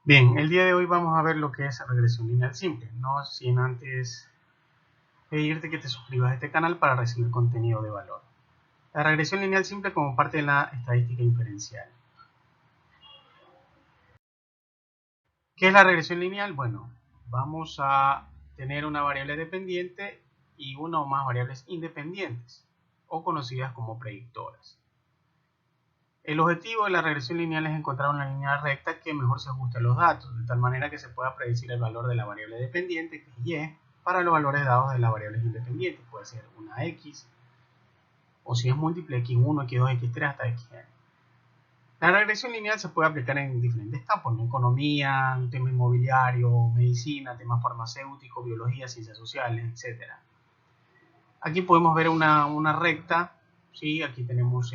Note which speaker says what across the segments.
Speaker 1: Bien, el día de hoy vamos a ver lo que es regresión lineal simple, no sin antes pedirte que te suscribas a este canal para recibir contenido de valor. La regresión lineal simple como parte de la estadística inferencial. ¿Qué es la regresión lineal? Bueno, vamos a tener una variable dependiente y una o más variables independientes, o conocidas como predictoras. El objetivo de la regresión lineal es encontrar una línea recta que mejor se ajuste a los datos, de tal manera que se pueda predecir el valor de la variable dependiente, que es y, para los valores dados de las variables independientes. Puede ser una x, o si es múltiple, x1, x2, x3 hasta xn. La regresión lineal se puede aplicar en diferentes campos, ¿no? Economía, tema inmobiliario, medicina, tema farmacéutico, biología, ciencias sociales, etc. Aquí podemos ver una recta, ¿sí? Aquí tenemos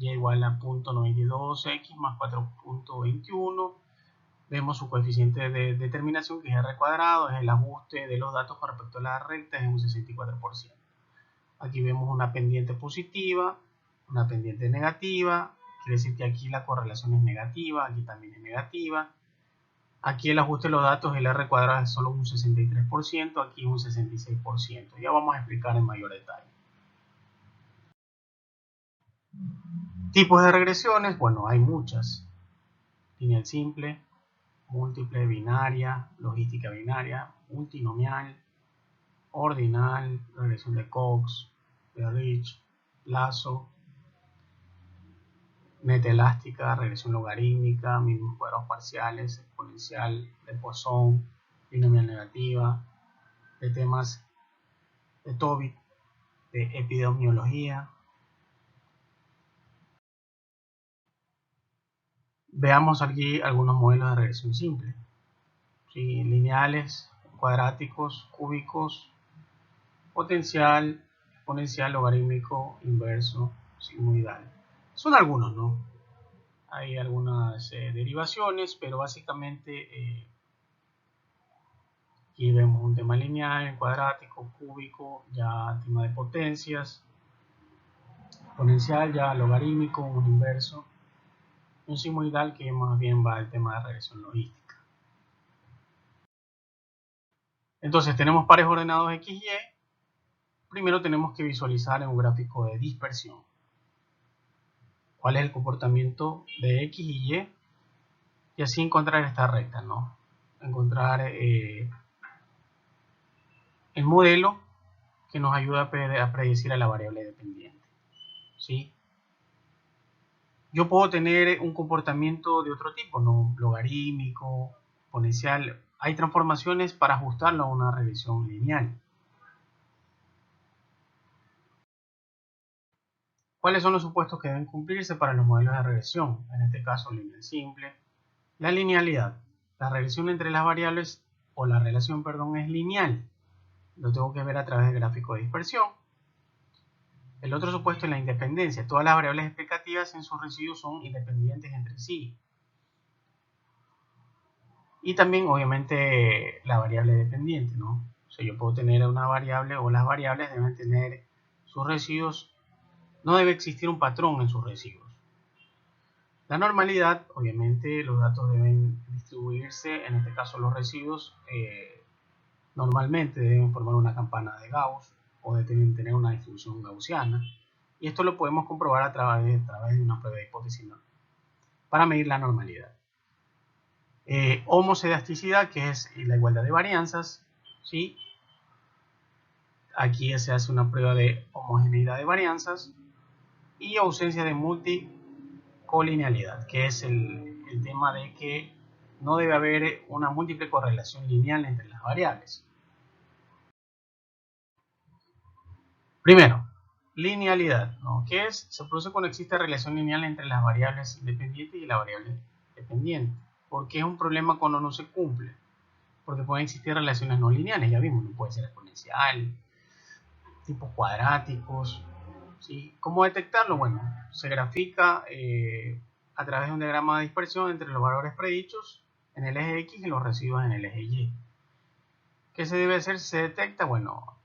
Speaker 1: y igual a 0.92x más 4.21. Vemos su coeficiente de determinación, que es r cuadrado, es el ajuste de los datos con respecto a la recta, es un 64%. Aquí vemos una pendiente positiva, una pendiente negativa, quiere decir que aquí la correlación es negativa, aquí también es negativa. Aquí el ajuste de los datos, el r cuadrado es solo un 63%, aquí un 66%. Ya vamos a explicar en mayor detalle. Tipos de regresiones, bueno, hay muchas. Lineal simple, múltiple, binaria, logística binaria, multinomial, ordinal, regresión de Cox, de Rich, Lazo, neta elástica, regresión logarítmica, mínimos cuadrados parciales, exponencial, de Poisson, binomial negativa, de temas de Tobit, de epidemiología. Veamos aquí algunos modelos de regresión simple. ¿Sí? Lineales, cuadráticos, cúbicos, potencial, exponencial, logarítmico, inverso, sigmoidal. Son algunos, ¿no? Hay algunas derivaciones, pero básicamente aquí vemos un tema lineal, cuadrático, cúbico, ya tema de potencias, exponencial, ya logarítmico, un inverso, un sigmoidal que más bien va al tema de regresión logística. Entonces tenemos pares ordenados x, y. Primero tenemos que visualizar en un gráfico de dispersión cuál es el comportamiento de x y y, y así encontrar esta recta, ¿no? Encontrar el modelo que nos ayuda a predecir a la variable dependiente, ¿sí? Yo puedo tener un comportamiento de otro tipo, ¿no? Logarítmico, exponencial. Hay transformaciones para ajustarlo a una regresión lineal. ¿Cuáles son los supuestos que deben cumplirse para los modelos de regresión? En este caso, lineal simple. La linealidad. La regresión entre las variables, o la relación, perdón, es lineal. Lo tengo que ver a través del gráfico de dispersión. El otro supuesto es la independencia. Todas las variables explicativas en sus residuos son independientes entre sí. Y también, obviamente, la variable dependiente, ¿no? O sea, yo puedo tener una variable, o las variables deben tener sus residuos. No debe existir un patrón en sus residuos. La normalidad, obviamente, los datos deben distribuirse, en este caso los residuos, normalmente deben formar una campana de Gauss, o deben tener una distribución gaussiana, y esto lo podemos comprobar a través de una prueba de hipótesis, ¿no? Para medir la normalidad. Homocedasticidad, que es la igualdad de varianzas, ¿sí? Aquí se hace una prueba de homogeneidad de varianzas, y ausencia de multicolinealidad, que es el tema de que no debe haber una múltiple correlación lineal entre las variables. Primero, linealidad, ¿no? ¿Qué es? Se produce cuando existe relación lineal entre las variables independientes y la variable dependiente. ¿Por qué es un problema cuando no se cumple? Porque pueden existir relaciones no lineales, ya vimos, no puede ser exponencial, tipos cuadráticos, ¿sí? ¿Cómo detectarlo? Bueno, se grafica a través de un diagrama de dispersión entre los valores predichos en el eje X y los residuos en el eje Y. ¿Qué se debe hacer si se detecta? Bueno,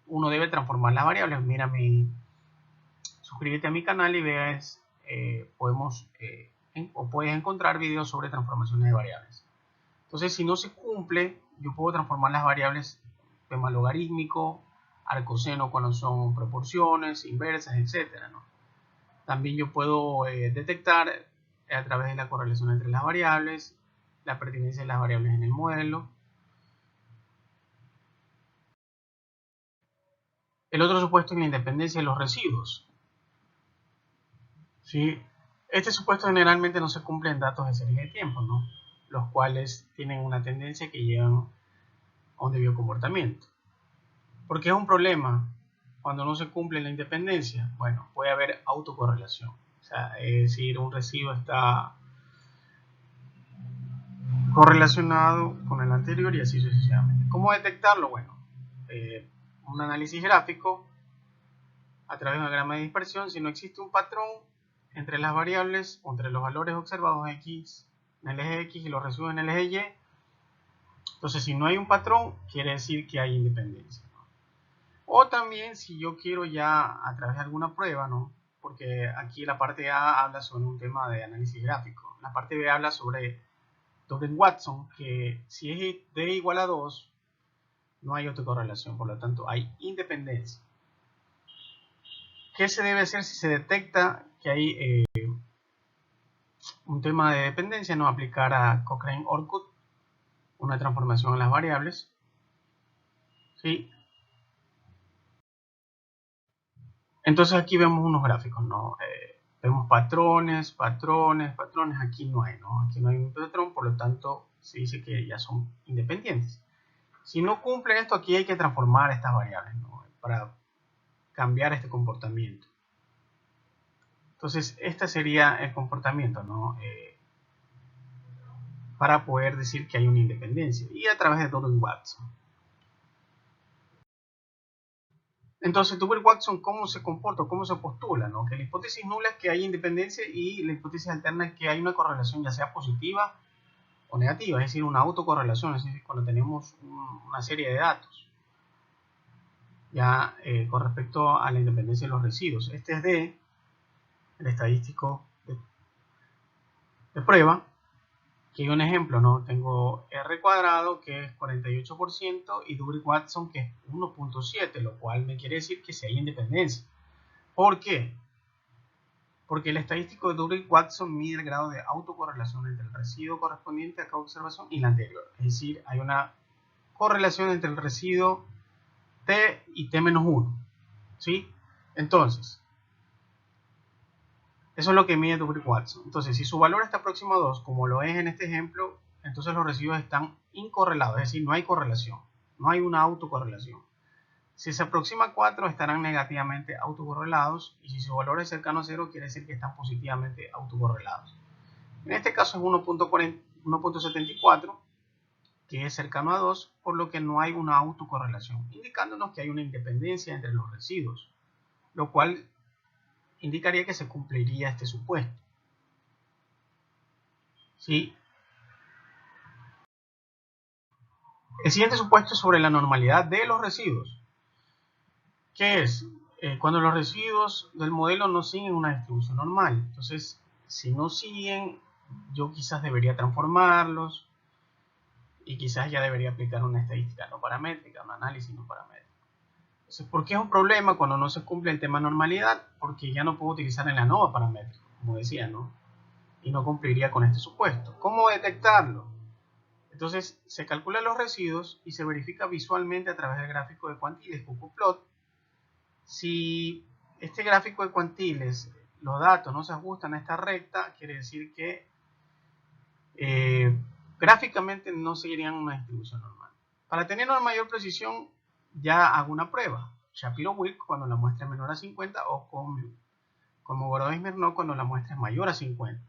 Speaker 1: uno debe transformar las variables. Mira, suscríbete a mi canal y veas, puedes encontrar videos sobre transformaciones de variables. Entonces, si no se cumple, yo puedo transformar las variables tema logarítmico, arcoseno cuando son proporciones, inversas, etcétera, ¿no? También yo puedo detectar a través de la correlación entre las variables, la pertinencia de las variables en el modelo. El otro supuesto es la independencia de los residuos. ¿Sí? Este supuesto generalmente no se cumple en datos de serie de tiempo, ¿no? Los cuales tienen una tendencia que llevan a un debido comportamiento. ¿Por qué es un problema cuando no se cumple la independencia? Bueno, puede haber autocorrelación. O sea, es decir, un residuo está correlacionado con el anterior y así sucesivamente. ¿Cómo detectarlo? Bueno, un análisis gráfico a través de una grama de dispersión. Si no existe un patrón entre las variables o entre los valores observados X en el eje X y los residuos en el eje Y, entonces si no hay un patrón, quiere decir que hay independencia. O también si yo quiero ya a través de alguna prueba, ¿no? Porque aquí la parte A habla sobre un tema de análisis gráfico. La parte B habla sobre Douglas-Watson, que si es D igual a 2, no hay autocorrelación, por lo tanto hay independencia. ¿Qué se debe hacer si se detecta que hay un tema de dependencia? No aplicar a Cochrane-Orcutt una transformación en las variables. ¿Sí? Entonces aquí vemos unos gráficos, ¿no? Vemos patrones, patrones, patrones. Aquí no hay, ¿no? Aquí no hay un patrón, por lo tanto se dice que ya son independientes. Si no cumplen esto, aquí hay que transformar estas variables, ¿no? Para cambiar este comportamiento. Entonces, este sería el comportamiento, ¿no? Para poder decir que hay una independencia. Y a través de Douglas-Watson. Entonces, Douglas-Watson, ¿cómo se comporta? ¿Cómo se postula? ¿No? Que la hipótesis nula es que hay independencia y la hipótesis alterna es que hay una correlación ya sea positiva o negativa, es decir, una autocorrelación, es decir, cuando tenemos una serie de datos ya con respecto a la independencia de los residuos. Este es de el estadístico de prueba, que hay un ejemplo, ¿no? Tengo R cuadrado que es 48% y Douglas-Watson que es 1.7, lo cual me quiere decir que sí hay independencia. ¿Por qué? Porque el estadístico de Douglas-Watson mide el grado de autocorrelación entre el residuo correspondiente a cada observación y la anterior. Es decir, hay una correlación entre el residuo T y T-1. ¿Sí? Entonces, eso es lo que mide Douglas-Watson. Entonces, si su valor está próximo a 2, como lo es en este ejemplo, entonces los residuos están incorrelados, es decir, no hay correlación, no hay una autocorrelación. Si se aproxima a 4, estarán negativamente autocorrelados, y si su valor es cercano a 0, quiere decir que están positivamente autocorrelados. En este caso es 1.74, que es cercano a 2, por lo que no hay una autocorrelación, indicándonos que hay una independencia entre los residuos, lo cual indicaría que se cumpliría este supuesto. ¿Sí? El siguiente supuesto es sobre la normalidad de los residuos. ¿Qué es? Cuando los residuos del modelo no siguen una distribución normal. Entonces, si no siguen, yo quizás debería transformarlos y quizás ya debería aplicar una estadística no paramétrica, un análisis no paramétrico. Entonces, ¿por qué es un problema cuando no se cumple el tema normalidad? Porque ya no puedo utilizar el ANOVA paramétrico, como decía, ¿no? Y no cumpliría con este supuesto. ¿Cómo detectarlo? Entonces, se calculan los residuos y se verifica visualmente a través del gráfico de cuantiles, cuckooplot. Si este gráfico de cuantiles, los datos no se ajustan a esta recta, quiere decir que gráficamente no seguirían una distribución normal. Para tener una mayor precisión, ya hago una prueba. Shapiro-Wilk cuando la muestra es menor a 50 o con Mogorodov-Smirnov cuando la muestra es mayor a 50.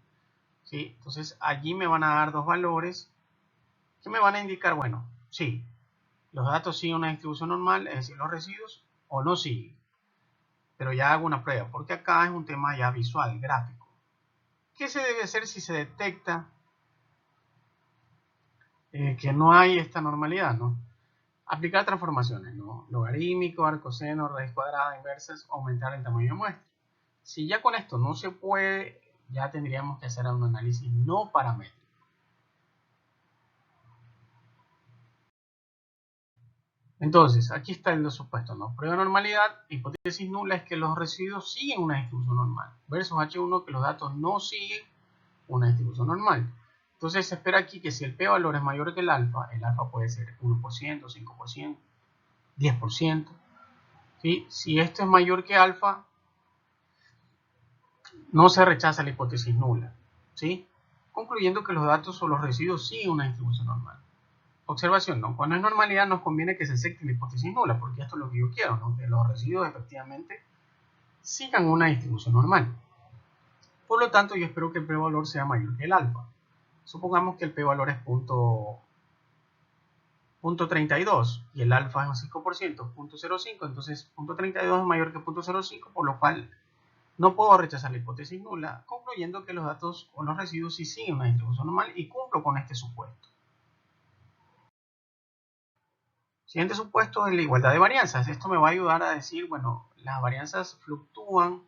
Speaker 1: ¿Sí? Entonces allí me van a dar dos valores que me van a indicar, bueno, sí, los datos siguen una distribución normal, es decir, los residuos, o no siguen. Pero ya hago una prueba, porque acá es un tema ya visual, gráfico. ¿Qué se debe hacer si se detecta que no hay esta normalidad, ¿no? Aplicar transformaciones, ¿no? Logarítmico, arcoseno, raíz cuadrada, inversas, aumentar el tamaño de muestra. Si ya con esto no se puede, ya tendríamos que hacer un análisis no paramétrico. Entonces, aquí está el supuesto, ¿no? Prueba de normalidad, hipótesis nula es que los residuos siguen una distribución normal, versus H1 que los datos no siguen una distribución normal. Entonces se espera aquí que si el p-valor es mayor que el alfa puede ser 1%, 5%, 10%. ¿Sí? Si esto es mayor que alfa, no se rechaza la hipótesis nula. ¿Sí? Concluyendo que los datos o los residuos siguen una distribución normal. Observación, ¿no? Cuando es normalidad nos conviene que se acepte la hipótesis nula, porque esto es lo que yo quiero, ¿no? Que los residuos efectivamente sigan una distribución normal. Por lo tanto, yo espero que el p-valor sea mayor que el alfa. Supongamos que el p-valor es 0.32 y el alfa es un 5%, 0.05, entonces 0.32 es mayor que 0.05, por lo cual no puedo rechazar la hipótesis nula, concluyendo que los datos o los residuos sí siguen una distribución normal y cumplo con este supuesto. Siguiente supuesto es la igualdad de varianzas. Esto me va a ayudar a decir, bueno, las varianzas fluctúan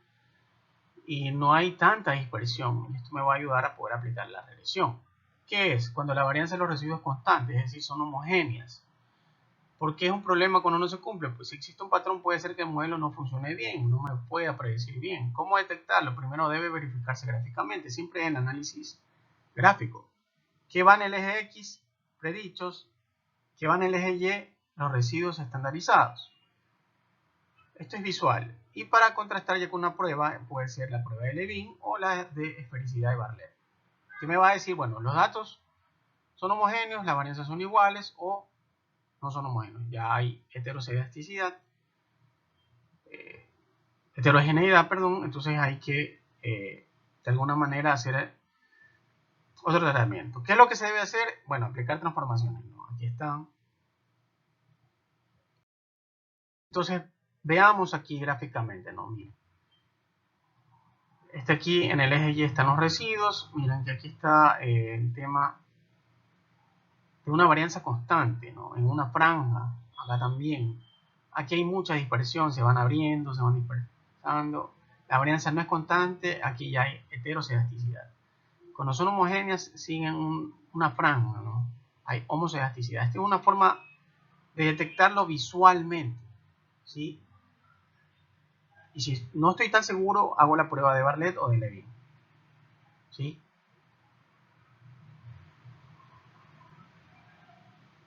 Speaker 1: y no hay tanta dispersión. Esto me va a ayudar a poder aplicar la regresión. ¿Qué es? Cuando la varianza de los residuos es constante, es decir, son homogéneas. ¿Por qué es un problema cuando no se cumple? Pues si existe un patrón puede ser que el modelo no funcione bien, no me pueda predecir bien. ¿Cómo detectarlo? Primero debe verificarse gráficamente, siempre en análisis gráfico. ¿Qué va en el eje X? Predichos. ¿Qué va en el eje Y? Los residuos estandarizados. Esto es visual. Y para contrastar ya con una prueba, puede ser la prueba de Levin o la de esfericidad de Bartlett. ¿Qué me va a decir? Bueno, los datos son homogéneos, las varianzas son iguales o no son homogéneos. Ya hay heteroscedasticitad, heterogeneidad, perdón, entonces hay que de alguna manera hacer otro tratamiento. ¿Qué es lo que se debe hacer? Bueno, aplicar transformaciones, ¿no? Aquí están. Entonces, veamos aquí gráficamente, ¿no? Miren. Aquí en el eje Y están los residuos. Miren que aquí está el tema de una varianza constante, ¿no? En una franja, acá también. Aquí hay mucha dispersión, se van abriendo, se van dispersando. La varianza no es constante, aquí ya hay heteroscedaticidad. Cuando son homogéneas siguen una franja, ¿no? Hay homoscedaticidad. Esta es una forma de detectarlo visualmente, ¿sí? Y si no estoy tan seguro, hago la prueba de Bartlett o de Levin, ¿sí?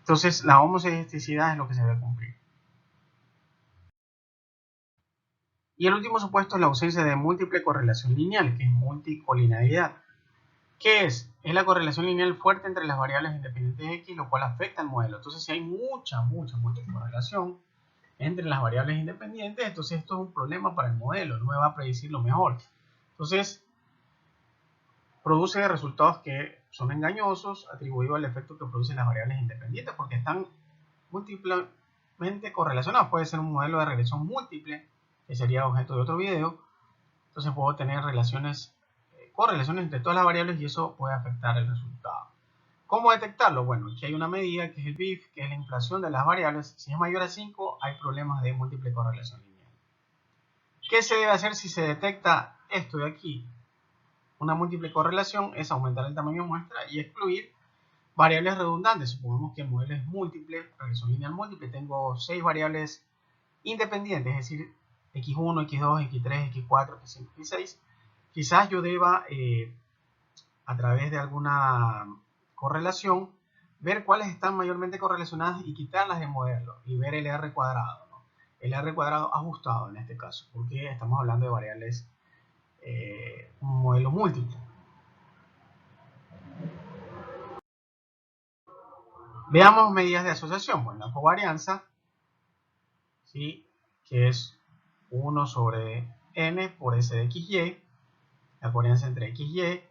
Speaker 1: Entonces, la homoscedaticidad es lo que se debe cumplir. Y el último supuesto es la ausencia de múltiple correlación lineal, que es multicolinealidad. ¿Qué es? Es la correlación lineal fuerte entre las variables independientes de X, lo cual afecta al modelo. Entonces, si hay mucha multicorrelación entre las variables independientes, entonces esto es un problema para el modelo, no me va a predecir lo mejor. Entonces, produce resultados que son engañosos, atribuidos al efecto que producen las variables independientes, porque están múltiplemente correlacionados. Puede ser un modelo de regresión múltiple, que sería objeto de otro video. Entonces puedo tener correlaciones entre todas las variables y eso puede afectar el resultado. ¿Cómo detectarlo? Bueno, aquí hay una medida que es el BIF, que es la inflación de las variables. Si es mayor a 5, hay problemas de múltiple correlación lineal. ¿Qué se debe hacer si se detecta esto de aquí? Una múltiple correlación es aumentar el tamaño de muestra y excluir variables redundantes. Supongamos que el modelo es múltiple, regresión lineal múltiple. Tengo 6 variables independientes, es decir, x1, x2, x3, x4, x5, x6. Quizás yo deba, a través de alguna correlación, ver cuáles están mayormente correlacionadas y quitarlas del modelo y ver el R cuadrado, ¿no? El R cuadrado ajustado en este caso, porque estamos hablando de variables, un modelo múltiple. Veamos medidas de asociación. Bueno, la covarianza, ¿sí? Que es 1 sobre n por s de xy, la covarianza entre x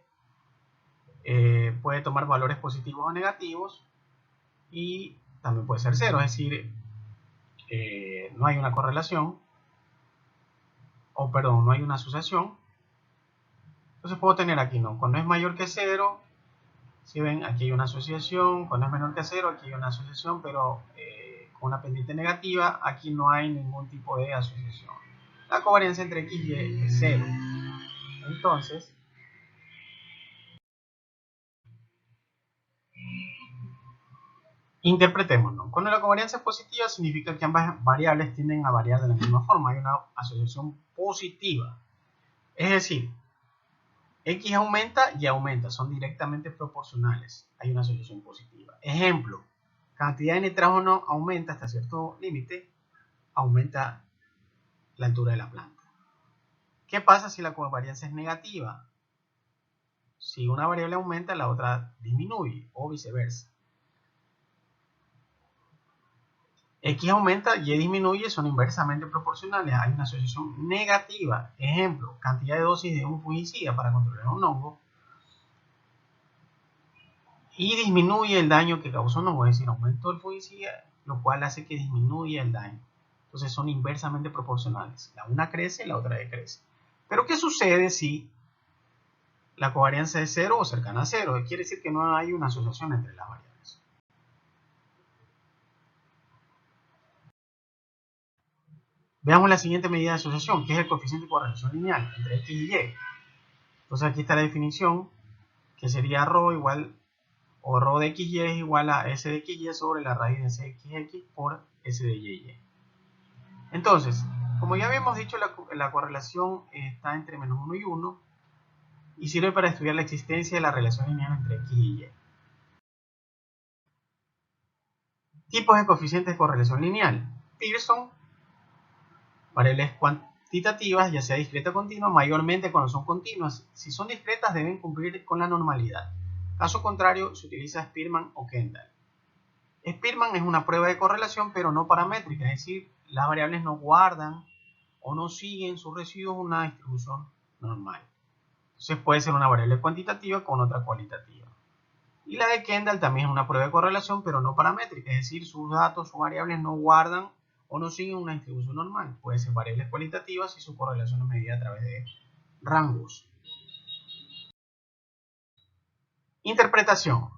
Speaker 1: y puede tomar valores positivos o negativos y también puede ser cero, es decir, no hay una correlación, o perdón, no hay una asociación. Entonces puedo tener aquí, ¿no? Cuando es mayor que 0, si ven, aquí hay una asociación. Cuando es menor que 0, aquí hay una asociación, pero con una pendiente negativa. Aquí no hay ningún tipo de asociación. La covarianza entre x y es 0. Entonces, Interpretémoslo. Cuando la covarianza es positiva significa que ambas variables tienden a variar de la misma forma. Hay una asociación positiva. Es decir, X aumenta y aumenta. Son directamente proporcionales. Hay una asociación positiva. Ejemplo. Cantidad de nitrógeno aumenta hasta cierto límite. Aumenta la altura de la planta. ¿Qué pasa si la covarianza es negativa? Si una variable aumenta, la otra disminuye o viceversa. X aumenta y Y disminuye, son inversamente proporcionales. Hay una asociación negativa. Ejemplo, cantidad de dosis de un fungicida para controlar un hongo y disminuye el daño que causó un hongo, es decir, aumentó el fungicida, lo cual hace que disminuya el daño. Entonces son inversamente proporcionales. La una crece, la otra decrece. Pero ¿qué sucede si la covarianza es 0 o cercana a 0? Quiere decir que no hay una asociación entre las variables. Veamos la siguiente medida de asociación, que es el coeficiente de correlación lineal entre X y Y. Entonces aquí está la definición, que sería ρ igual, o ρ de XY es igual a S de XY sobre la raíz de CXX por S de YY. Entonces, como ya habíamos dicho, la correlación está entre menos 1 y 1 y sirve para estudiar la existencia de la relación lineal entre X y Y. Tipos de coeficientes de correlación lineal. Pearson, variables cuantitativas, ya sea discreta o continua, mayormente cuando son continuas. Si son discretas deben cumplir con la normalidad. Caso contrario, se utiliza Spearman o Kendall. Spearman es una prueba de correlación, pero no paramétrica, es decir, las variables no guardan o no siguen sus residuos una distribución normal. Entonces puede ser una variable cuantitativa con otra cualitativa. Y la de Kendall también es una prueba de correlación, pero no paramétrica, es decir, sus datos, sus variables no guardan o no siguen una distribución normal. Puede ser variables cualitativas y su correlación es medida a través de rangos. Interpretación.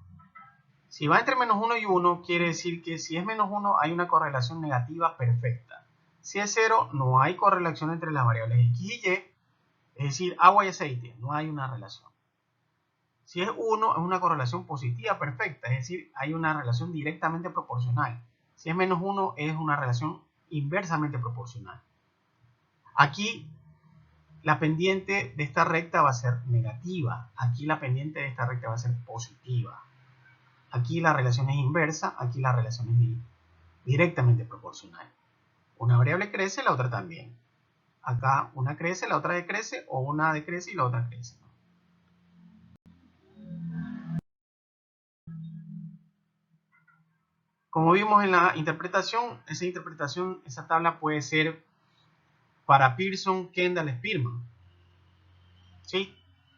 Speaker 1: Si va entre menos 1 y 1, quiere decir que si es menos 1 hay una correlación negativa perfecta. Si es 0, no hay correlación entre las variables X y Y, es decir, agua y aceite, no hay una relación. Si es 1, es una correlación positiva perfecta, es decir, hay una relación directamente proporcional. Si es menos 1, es una relación inversamente proporcional. Aquí la pendiente de esta recta va a ser negativa. Aquí la pendiente de esta recta va a ser positiva. Aquí la relación es inversa, aquí la relación es directamente proporcional. Una variable crece, la otra también. Acá una crece, la otra decrece, o una decrece y la otra crece. Como vimos en la interpretación, esa tabla puede ser para Pearson, Kendall, Spearman. ¿Sí?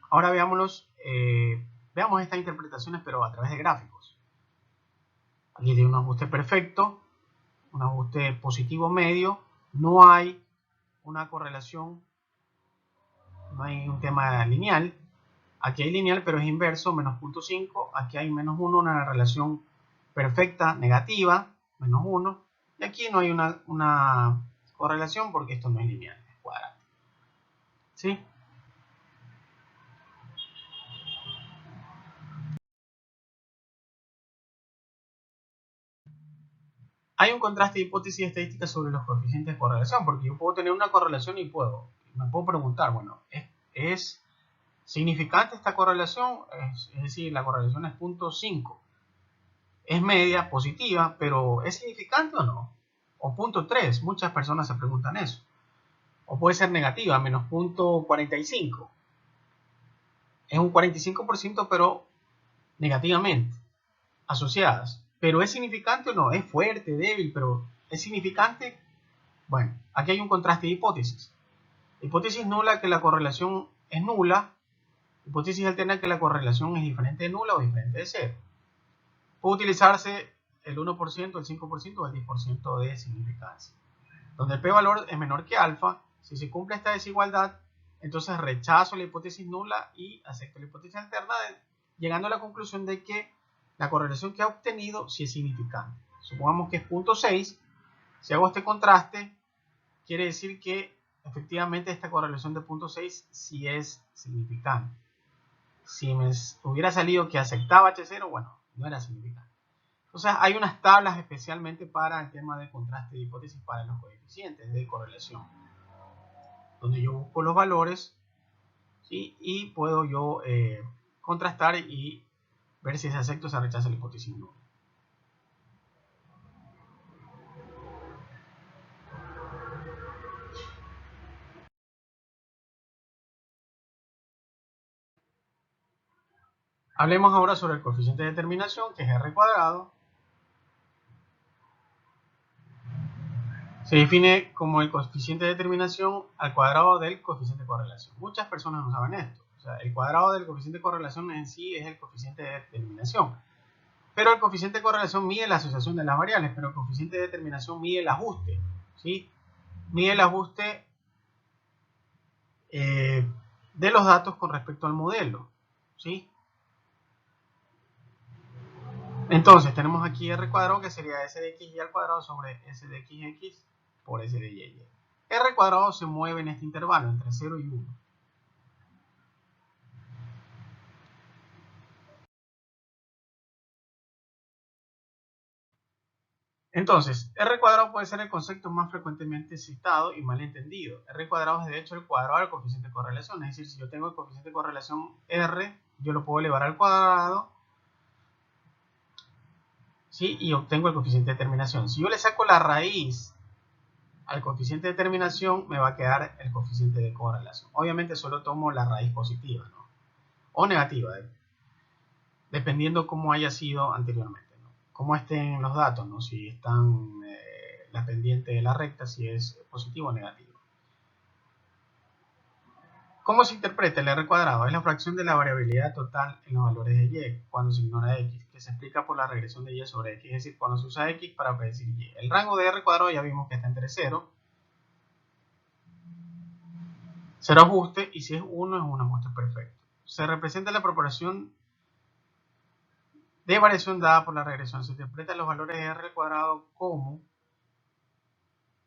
Speaker 1: Ahora veamos estas interpretaciones, pero a través de gráficos. Aquí tiene un ajuste perfecto, un ajuste positivo medio, no hay una correlación, no hay un tema lineal. Aquí hay lineal, pero es inverso, menos 0.5. Aquí hay menos 1, una relación perfecta negativa, menos 1. Y aquí no hay una correlación porque esto no es lineal, es cuadrático. ¿Sí? Hay un contraste de hipótesis estadística sobre los coeficientes de correlación, porque yo puedo tener una correlación y me puedo preguntar, bueno, ¿es significante esta correlación? Es decir, la correlación es 0.5. Es media, positiva, pero ¿es significante o no? O 0.3, muchas personas se preguntan eso. O puede ser negativa, menos 0.45. Es un 45%, pero negativamente asociadas. Pero ¿es significante o no? Es fuerte, débil, pero ¿es significante? Bueno, aquí hay un contraste de hipótesis. Hipótesis nula, que la correlación es nula. Hipótesis alterna, que la correlación es diferente de nula o diferente de cero. Puede utilizarse el 1%, el 5% o el 10% de significancia. Donde el p-valor es menor que alfa, si se cumple esta desigualdad, entonces rechazo la hipótesis nula y acepto la hipótesis alterna, llegando a la conclusión de que la correlación que ha obtenido sí es significante. Supongamos que es 0.6. Si hago este contraste, quiere decir que efectivamente esta correlación de 0.6 sí es significante. Si me hubiera salido que aceptaba H0, bueno, no era significante. Entonces hay unas tablas especialmente para el tema de contraste de hipótesis para los coeficientes de correlación, donde yo busco los valores, ¿sí? Y puedo yo contrastar y ver si se acepta o se rechaza la hipótesis nulla. Hablemos ahora sobre el coeficiente de determinación, que es R cuadrado. Se define como el coeficiente de determinación al cuadrado del coeficiente de correlación. Muchas personas no saben esto. O sea, el cuadrado del coeficiente de correlación en sí es el coeficiente de determinación. Pero el coeficiente de correlación mide la asociación de las variables, pero el coeficiente de determinación mide el ajuste, ¿sí? Mide el ajuste de los datos con respecto al modelo, ¿sí? Entonces tenemos aquí R cuadrado, que sería S de X y al cuadrado sobre S de XX por S de Y. R cuadrado se mueve en este intervalo entre 0 y 1. Entonces, R cuadrado puede ser el concepto más frecuentemente citado y mal entendido. R cuadrado es de hecho el cuadrado del coeficiente de correlación. Es decir, si yo tengo el coeficiente de correlación R, yo lo puedo elevar al cuadrado, ¿sí? Y obtengo el coeficiente de determinación. Si yo le saco la raíz al coeficiente de determinación, me va a quedar el coeficiente de correlación. Obviamente solo tomo la raíz positiva, ¿no? O negativa, dependiendo cómo haya sido anteriormente, ¿no? Cómo estén los datos, ¿no? Si están la pendiente de la recta, si es positivo o negativo. ¿Cómo se interpreta el R cuadrado? Es la fracción de la variabilidad total en los valores de Y cuando se ignora X, que se explica por la regresión de Y sobre X, es decir, cuando se usa X para predecir Y. El rango de R cuadrado ya vimos que está entre 0 ajuste, y si es 1 es un ajuste perfecto. Se representa la proporción de variación dada por la regresión. Se interpretan los valores de R cuadrado como,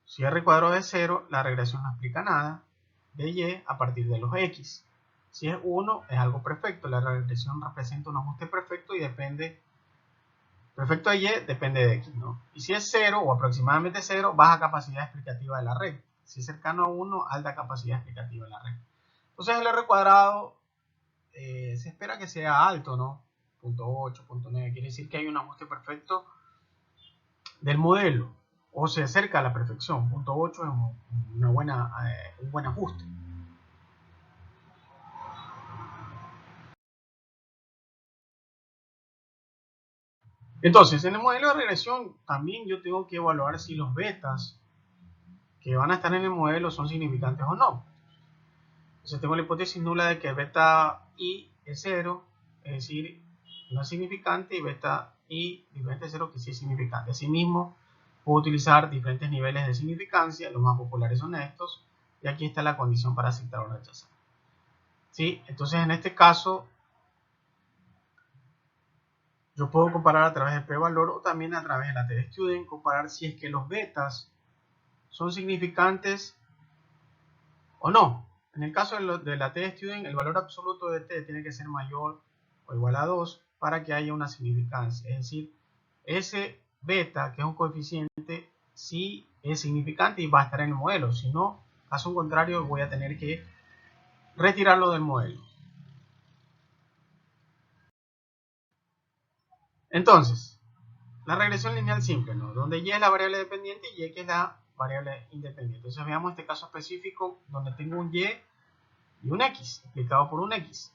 Speaker 1: si R cuadrado es 0, la regresión no explica nada de Y a partir de los X. Si es 1, es algo perfecto. La regresión representa un ajuste perfecto y depende, perfecto de Y depende de X, ¿no? Y si es 0 o aproximadamente 0, baja capacidad explicativa de la recta. Si es cercano a 1, alta capacidad explicativa de la recta. Entonces el R cuadrado se espera que sea alto, ¿no? 0.8, 0.9, quiere decir que hay un ajuste perfecto del modelo, o se acerca a la perfección. 0.8 es un buen ajuste. Entonces, en el modelo de regresión también yo tengo que evaluar si los betas que van a estar en el modelo son significantes o no. Entonces tengo la hipótesis nula de que beta i es 0, es decir, no es significante, y beta i diferente de 0 que sí es significante. Asimismo, puedo utilizar diferentes niveles de significancia, los más populares son estos, y aquí está la condición para aceptar o rechazar. ¿Sí? Entonces en este caso, yo puedo comparar a través del p-valor o también a través de la t-student, comparar si es que los betas son significantes o no. En el caso de la t-student, el valor absoluto de t tiene que ser mayor o igual a 2 para que haya una significancia. Es decir, ese beta, que es un coeficiente, sí es significante y va a estar en el modelo. Si no, caso contrario, voy a tener que retirarlo del modelo. Entonces, la regresión lineal simple, ¿no? Donde y es la variable dependiente y x es la variable independiente. Entonces veamos este caso específico donde tengo un y un x, explicado por un x.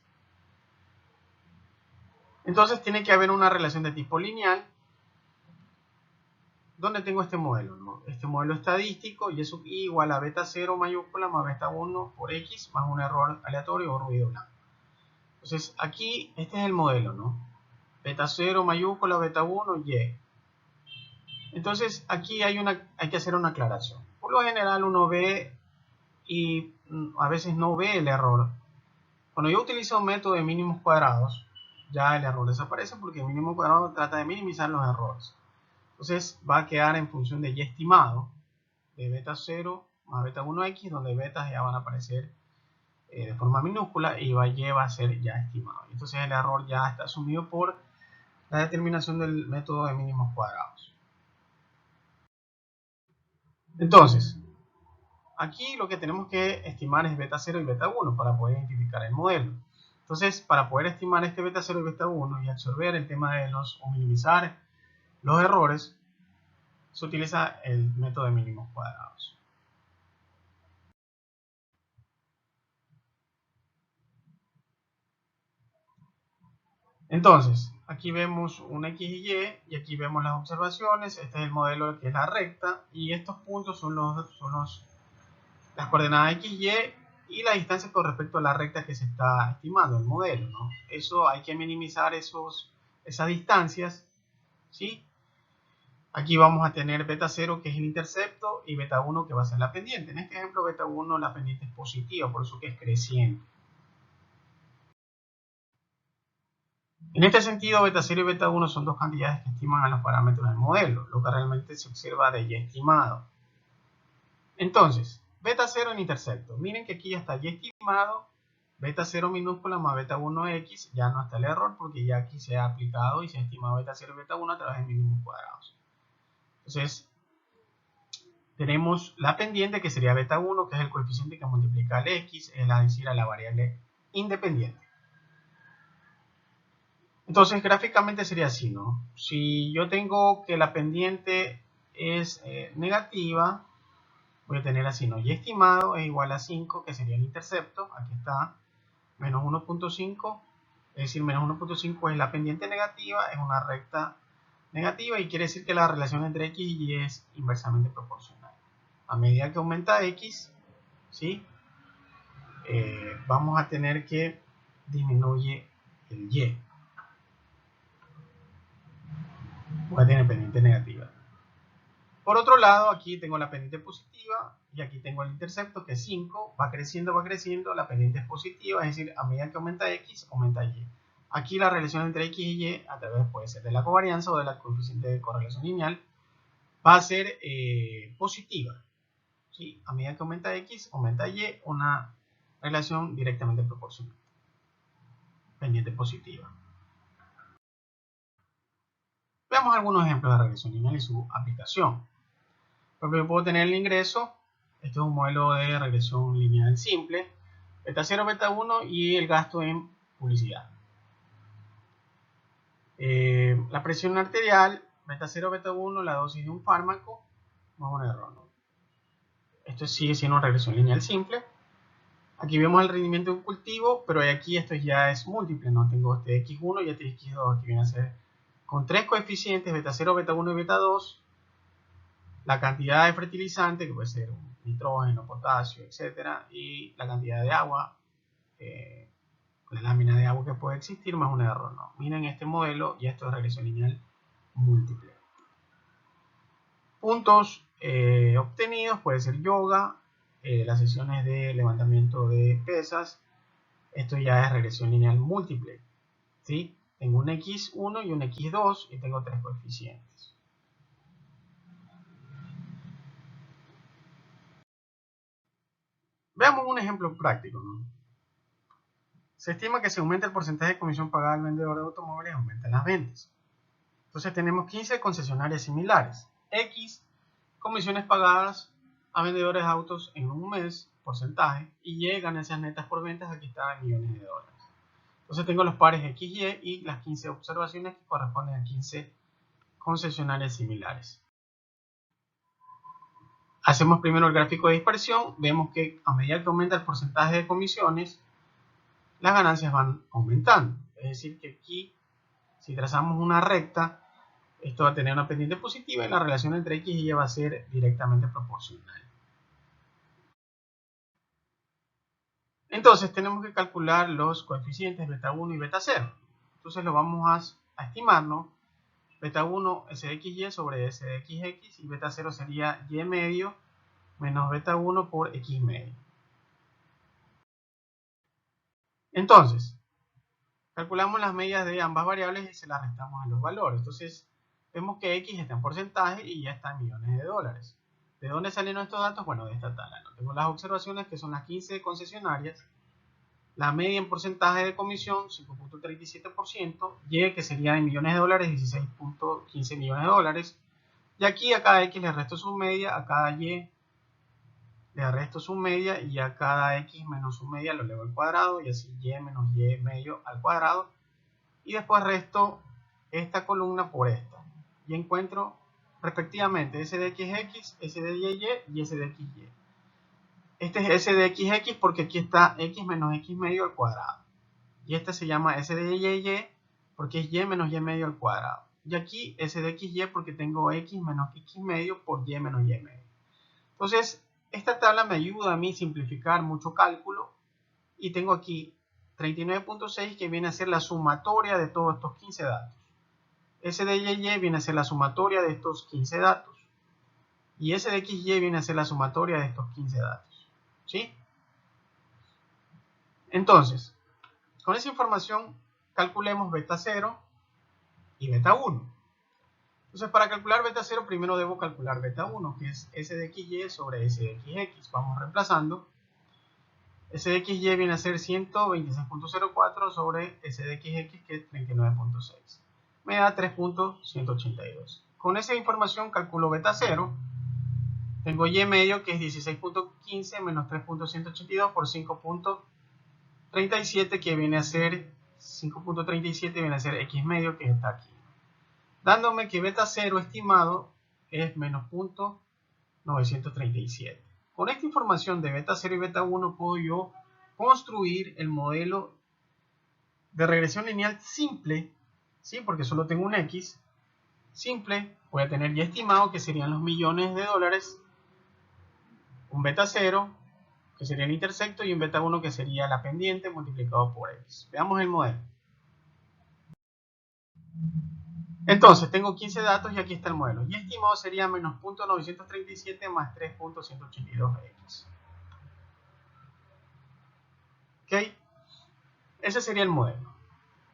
Speaker 1: Entonces tiene que haber una relación de tipo lineal donde tengo este modelo, ¿no? Este modelo estadístico, y sub i igual a beta 0 mayúscula más beta 1 por x más un error aleatorio o ruido blanco. Entonces aquí este es el modelo, ¿no? Beta 0 mayúscula, beta 1, y. Entonces aquí hay que hacer una aclaración. Por lo general uno ve y a veces no ve el error. Cuando yo utilizo un método de mínimos cuadrados, ya el error desaparece porque el mínimo cuadrado trata de minimizar los errores. Entonces va a quedar en función de y estimado de beta 0 más beta 1x, donde betas ya van a aparecer de forma minúscula y y va a ser ya estimado. Entonces el error ya está asumido por la determinación del método de mínimos cuadrados. Entonces, aquí lo que tenemos que estimar es beta 0 y beta 1 para poder identificar el modelo. Entonces, para poder estimar este beta 0 y beta 1 y absorber el tema de o minimizar los errores, se utiliza el método de mínimos cuadrados. Entonces, aquí vemos un X y aquí vemos las observaciones. Este es el modelo que es la recta y estos puntos son las coordenadas X, y la distancia con respecto a la recta que se está estimando, el modelo, ¿no? Eso hay que minimizar esas distancias, ¿sí? Aquí vamos a tener beta 0 que es el intercepto y beta 1 que va a ser la pendiente. En este ejemplo beta 1 la pendiente es positiva, por eso que es creciente. En este sentido, beta 0 y beta 1 son dos cantidades que estiman a los parámetros del modelo, lo que realmente se observa de Y estimado. Entonces, beta 0 en intercepto. Miren que aquí ya está Y estimado, beta 0 minúscula más beta 1x, ya no está el error porque ya aquí se ha aplicado y se ha estimado beta 0 y beta 1 a través de mínimos cuadrados. Entonces, tenemos la pendiente que sería beta 1, que es el coeficiente que multiplica al x, es decir, a la variable independiente. Entonces, gráficamente sería así, ¿no? Si yo tengo que la pendiente es negativa, voy a tener así, ¿no? Y estimado es igual a 5, que sería el intercepto. Aquí está, menos 1.5. Es decir, menos 1.5 es la pendiente negativa, es una recta negativa y quiere decir que la relación entre x y y es inversamente proporcional. A medida que aumenta x, ¿sí? Vamos a tener que disminuye el y. Voy a tener pendiente negativa. Por otro lado, aquí tengo la pendiente positiva y aquí tengo el intercepto que es 5, va creciendo, la pendiente es positiva, es decir, a medida que aumenta x, aumenta y. Aquí la relación entre x y y, a través puede ser de la covarianza o de la coeficiente de correlación lineal, va a ser positiva. ¿Sí? A medida que aumenta x, aumenta y, una relación directamente proporcional. Pendiente positiva. Veamos algunos ejemplos de regresión lineal y su aplicación. Porque yo puedo tener el ingreso, este es un modelo de regresión lineal simple, beta 0, beta 1 y el gasto en publicidad. La presión arterial, beta 0, beta 1, la dosis de un fármaco, más un error, ¿no? Esto sigue siendo una regresión lineal simple. Aquí vemos el rendimiento de un cultivo, pero aquí esto ya es múltiple, ¿no? Tengo este x1 y este x2, que viene a ser con tres coeficientes, beta 0, beta 1 y beta 2, la cantidad de fertilizante, que puede ser nitrógeno, potasio, etc., y la cantidad de agua, la lámina de agua que puede existir, más un error, ¿no? Miren este modelo y esto es regresión lineal múltiple. Puntos obtenidos, puede ser yoga, las sesiones de levantamiento de pesas, esto ya es regresión lineal múltiple, ¿sí? Tengo un x1 y un x2 y tengo tres coeficientes. Veamos un ejemplo práctico, ¿no? Se estima que si aumenta el porcentaje de comisión pagada al vendedor de automóviles, aumentan las ventas. Entonces tenemos 15 concesionarias similares. X, comisiones pagadas a vendedores de autos en un mes, porcentaje, y Y, ganancias netas por ventas, aquí está en millones de dólares. Entonces tengo los pares XY y las 15 observaciones que corresponden a 15 concesionarias similares. Hacemos primero el gráfico de dispersión, vemos que a medida que aumenta el porcentaje de comisiones, las ganancias van aumentando. Es decir, que aquí, si trazamos una recta, esto va a tener una pendiente positiva y la relación entre x y y va a ser directamente proporcional. Entonces tenemos que calcular los coeficientes beta 1 y beta 0. Entonces lo vamos a estimar, ¿no? Beta 1 es xy sobre s de xx y beta 0 sería y medio menos beta 1 por x medio. Entonces, calculamos las medias de ambas variables y se las restamos a los valores. Entonces, vemos que x está en porcentaje y ya está en millones de dólares. ¿De dónde salieron estos datos? Bueno, de esta tabla, ¿no? Tengo las observaciones que son las 15 concesionarias la media en porcentaje de comisión, 5.37%, Y, que sería en millones de dólares, 16.15 millones de dólares, y aquí a cada X le resto su media, a cada Y le resto su media, y a cada X menos su media lo elevo al cuadrado, y así Y menos Y medio al cuadrado, y después resto esta columna por esta, y encuentro respectivamente S de XX, S de YY y S de XY. Este es S de XX porque aquí está X menos X medio al cuadrado. Y este se llama S de YY porque es Y menos Y medio al cuadrado. Y aquí S de XY porque tengo X menos X medio por Y menos Y medio. Entonces, esta tabla me ayuda a mí a simplificar mucho cálculo. Y tengo aquí 39.6 que viene a ser la sumatoria de todos estos 15 datos. S de YY viene a ser la sumatoria de estos 15 datos. Y S de XY viene a ser la sumatoria de estos 15 datos. ¿Sí? Entonces, con esa información calculemos beta 0 y beta 1. Entonces, para calcular beta 0, primero debo calcular beta 1, que es S de XY sobre S de XX. Vamos reemplazando. S de XY viene a ser 126.04 sobre S de XX, que es 39.6. Me da 3.182. Con esa información calculo beta 0. Tengo Y medio, que es 16.15 menos 3.182 por 5.37, que viene a ser 5.37, viene a ser X medio, que está aquí. Dándome que beta 0 estimado es menos 0.937. Con esta información de beta 0 y beta 1 puedo yo construir el modelo de regresión lineal simple, ¿sí? Porque solo tengo un X simple. Voy a tener ya estimado que serían los millones de dólares, un beta 0 que sería el intersecto y un beta 1 que sería la pendiente multiplicado por X. Veamos el modelo. Entonces, tengo 15 datos y aquí está el modelo. Y estimado sería menos 0.937 más 3.182x. ¿Ok? Ese sería el modelo.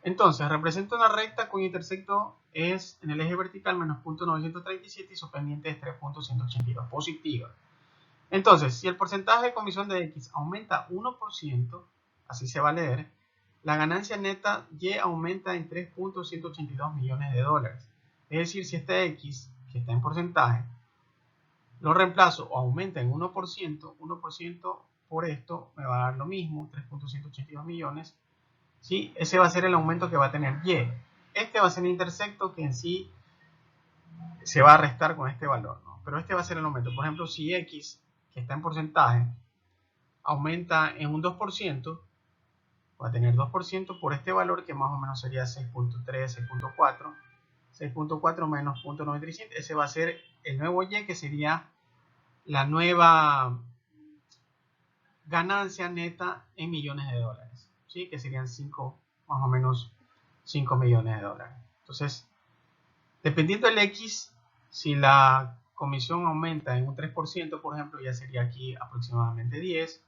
Speaker 1: Entonces, representa una recta cuyo intersecto es en el eje vertical menos 0.937 y su pendiente es 3.182, positiva. Entonces, si el porcentaje de comisión de X aumenta 1%, así se va a leer, la ganancia neta Y aumenta en 3.182 millones de dólares. Es decir, si este X, que está en porcentaje, lo reemplazo o aumenta en 1% por esto me va a dar lo mismo, 3.182 millones. ¿Sí? Ese va a ser el aumento que va a tener Y. Este va a ser el intersecto que en sí se va a restar con este valor, ¿no? Pero este va a ser el aumento. Por ejemplo, si X, que está en porcentaje, aumenta en un 2%, va a tener 2% por este valor que más o menos sería 6.3, 6.4. 6.4 menos 0.97, ese va a ser el nuevo Y, que sería la nueva ganancia neta en millones de dólares, ¿sí? Que serían 5, más o menos 5 millones de dólares. Entonces, dependiendo del X, si la comisión aumenta en un 3%, por ejemplo, ya sería aquí aproximadamente 10,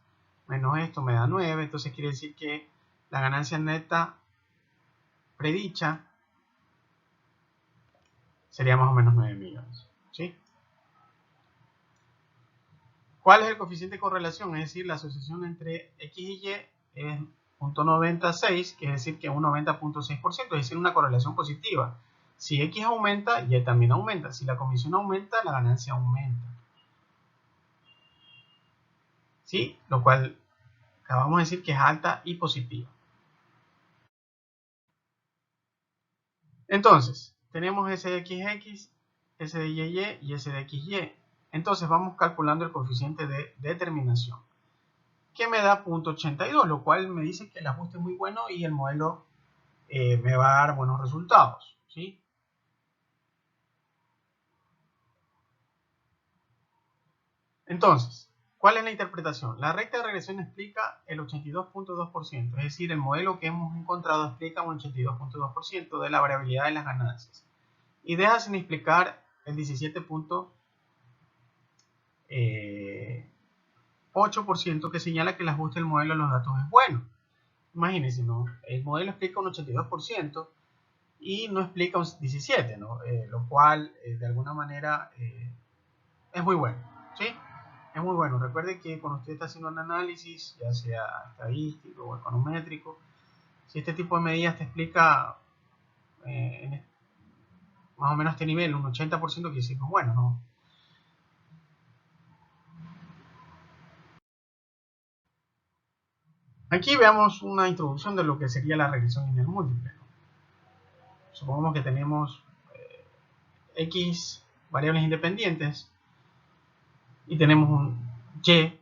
Speaker 1: menos esto me da 9, entonces quiere decir que la ganancia neta predicha sería más o menos 9 millones, ¿sí? ¿Cuál es el coeficiente de correlación? Es decir, la asociación entre X y Y es 0.96, que es decir, que un 90.6%, es decir, una correlación positiva. Si X aumenta, Y también aumenta. Si la comisión aumenta, la ganancia aumenta. ¿Sí? Lo cual acabamos de decir que es alta y positiva. Entonces, tenemos S de XX, S de YY y S de XY. Entonces vamos calculando el coeficiente de determinación, que me da 0.82, lo cual me dice que el ajuste es muy bueno y el modelo me va a dar buenos resultados, ¿sí? Entonces, ¿cuál es la interpretación? La recta de regresión explica el 82.2%, es decir, el modelo que hemos encontrado explica un 82.2% de la variabilidad de las ganancias y deja sin explicar el 17.8% que señala que el ajuste del modelo de los datos es bueno. Imagínense, ¿no? El modelo explica un 82% y no explica un 17%, ¿no? Lo cual de alguna manera es muy bueno, ¿sí? es muy bueno. Recuerde que cuando usted está haciendo un análisis, ya sea estadístico o econométrico, si este tipo de medidas te explica más o menos este nivel, un 80%, que decimos, bueno, ¿no? Aquí veamos una introducción de lo que sería la regresión lineal múltiple, ¿no? Supongamos que tenemos X variables independientes y tenemos un Y,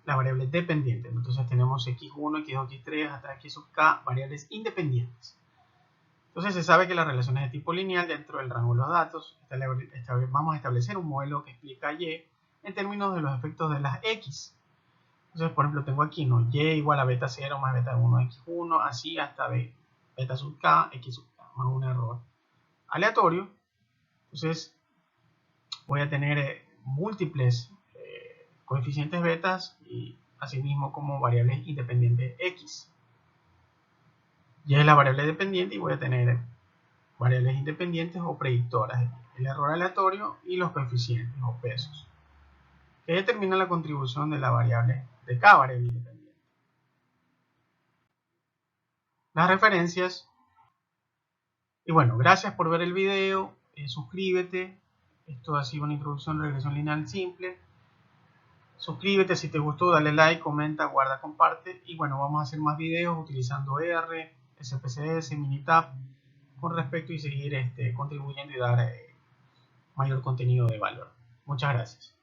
Speaker 1: la variable dependiente. Entonces tenemos X1, X2, X3 hasta X sub K variables independientes. Entonces se sabe que la relación es de tipo lineal dentro del rango de los datos. Vamos a establecer un modelo que explica Y en términos de los efectos de las X. Entonces, por ejemplo, tengo aquí, ¿no? Y igual a beta 0 más beta 1 X1, así hasta beta sub K, X sub K, más un error aleatorio. Entonces, voy a tener múltiples coeficientes betas y asimismo como variables independientes X. Y es la variable dependiente y voy a tener variables independientes o predictoras, el error aleatorio y los coeficientes o pesos, que determinan la contribución de la variable de cada variable independiente. Las referencias. Y bueno, gracias por ver el video, suscríbete. Esto ha sido una introducción de regresión lineal simple. Suscríbete si te gustó, dale like, comenta, guarda, comparte. Y bueno, vamos a hacer más videos utilizando R, SPSS, Minitab con respecto y seguir contribuyendo y dar mayor contenido de valor. Muchas gracias.